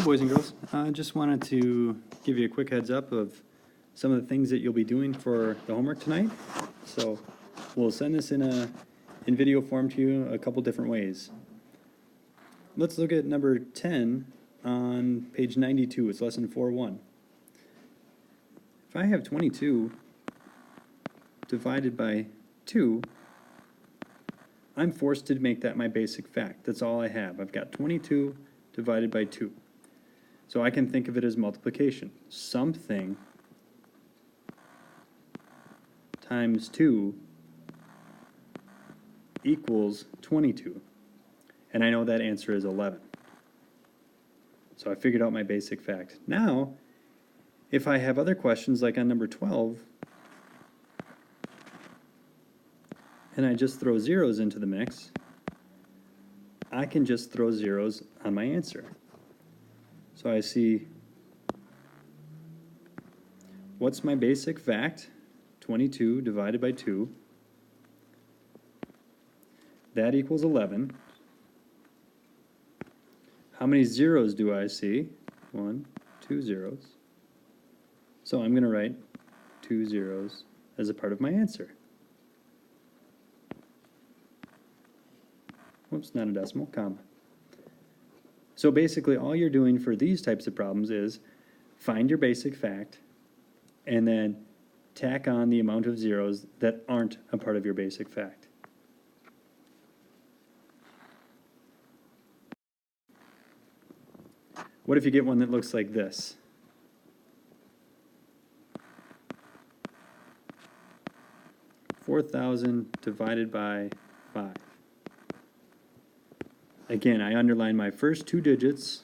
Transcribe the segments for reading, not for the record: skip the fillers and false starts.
boys and girls. I just wanted to give you a quick heads up of some of the things that you'll be doing for the homework tonight. So we'll send this in video form to you a couple different ways. Let's look at number 10 on page 92. It's lesson 4.1. If I have 22 divided by 2, I'm forced to make that my basic fact. That's all I have. I've got 22 divided by 2. So I can think of it as multiplication. Something times 2 equals 22. And I know that answer is 11. So I figured out my basic fact. Now, if I have other questions like on number 12, and I just throw zeros into the mix, I can just throw zeros on my answer. So I see, what's my basic fact? 22 divided by 2. That equals 11. How many zeros do I see? 1, 2 zeros. So I'm going to write 2 zeros as a part of my answer. Whoops, not a decimal, comma. So basically all you're doing for these types of problems is find your basic fact and then tack on the amount of zeros that aren't a part of your basic fact. What if you get one that looks like this? $4,000 divided by 5. Again, I underline my first 2 digits.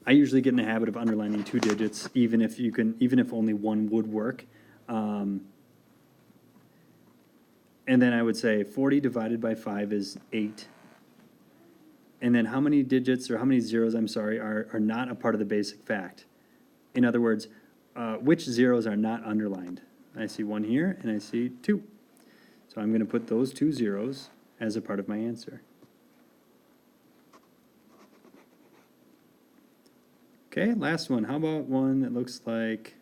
I usually get in the habit of underlining 2 digits, even if only one would work. And then I would say 40 divided by 5 is 8. And then how many digits, or how many zeros, I'm sorry, are not a part of the basic fact? In other words, which zeros are not underlined? I see 1 here, and I see 2. So I'm going to put those 2 zeros as a part of my answer. Okay, last one. How about one that looks like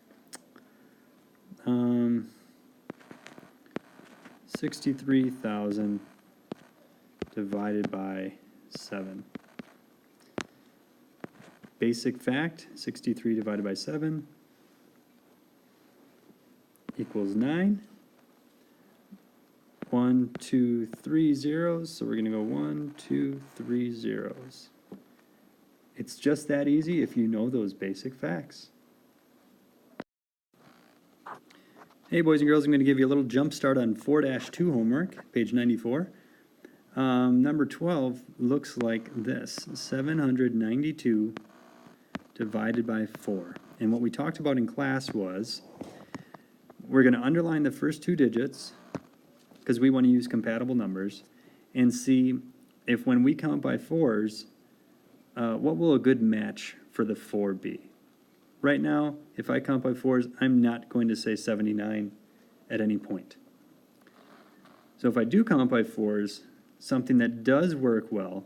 63,000 divided by 7. Basic fact, 63 divided by 7 equals 9. 1, 2, 3 zeros, so we're going to go 1, 2, 3 zeros. It's just that easy if you know those basic facts. Hey boys and girls, I'm going to give you a little jump start on 4-2 homework, page 94. Number 12 looks like this, 792 divided by 4. And what we talked about in class was, we're going to underline the first 2 digits, because we want to use compatible numbers, and see if when we count by 4s, what will a good match for the 4 be? Right now, if I count by 4s, I'm not going to say 79 at any point. So if I do count by 4s, something that does work well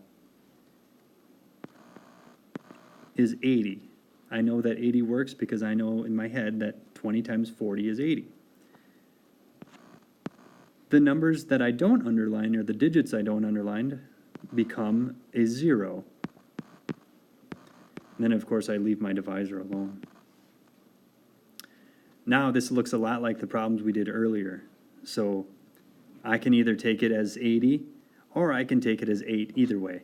is 80. I know that 80 works because I know in my head that 20 times 40 is 80. The numbers that I don't underline, or the digits I don't underline, become a 0. And then, of course, I leave my divisor alone. Now, this looks a lot like the problems we did earlier. So I can either take it as 80, or I can take it as 8, either way.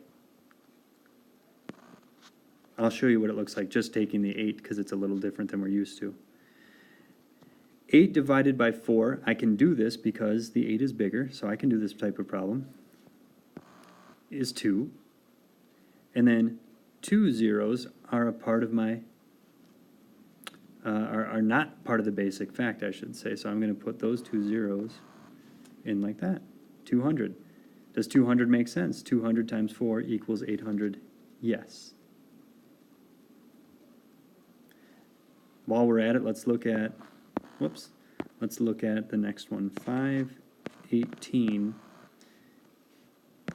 I'll show you what it looks like just taking the 8, because it's a little different than we're used to. 8 divided by 4, I can do this because the 8 is bigger, so I can do this type of problem, is 2. And then 2 zeros are a part of my, are not part of the basic fact, I should say. So I'm going to put those 2 zeros in like that. 200. Does 200 make sense? 200 times 4 equals 800. Yes. While we're at it, let's look at the next one. 518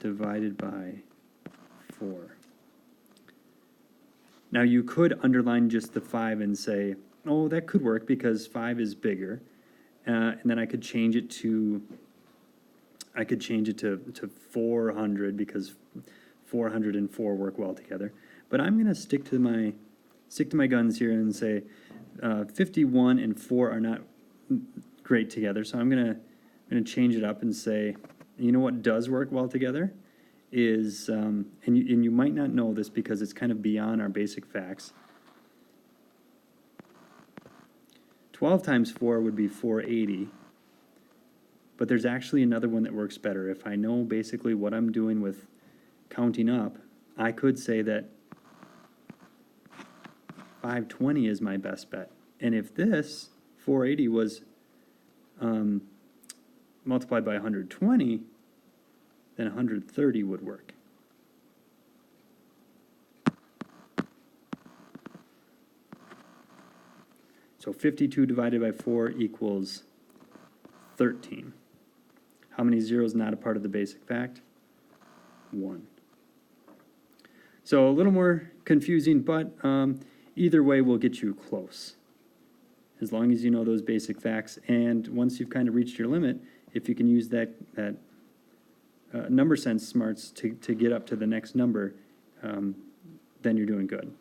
divided by 4. Now you could underline just the 5 and say, oh, that could work because 5 is bigger. And then I could change it to 400 because 404 work well together. But I'm going to stick to my guns here and say 51 and 4 are not great together. So I'm going to change it up and say, you know what does work well together is, and you might not know this because it's kind of beyond our basic facts. 12 times 4 would be 480. But there's actually another one that works better. If I know basically what I'm doing with counting up, I could say that 520 is my best bet. And if this 480 was multiplied by 120, then 130 would work. So 52 divided by 4 equals 13. How many zeros not a part of the basic fact? 1. So a little more confusing, but either way will get you close. As long as you know those basic facts, and once you've kind of reached your limit, if you can use that number sense smarts to get up to the next number, then you're doing good.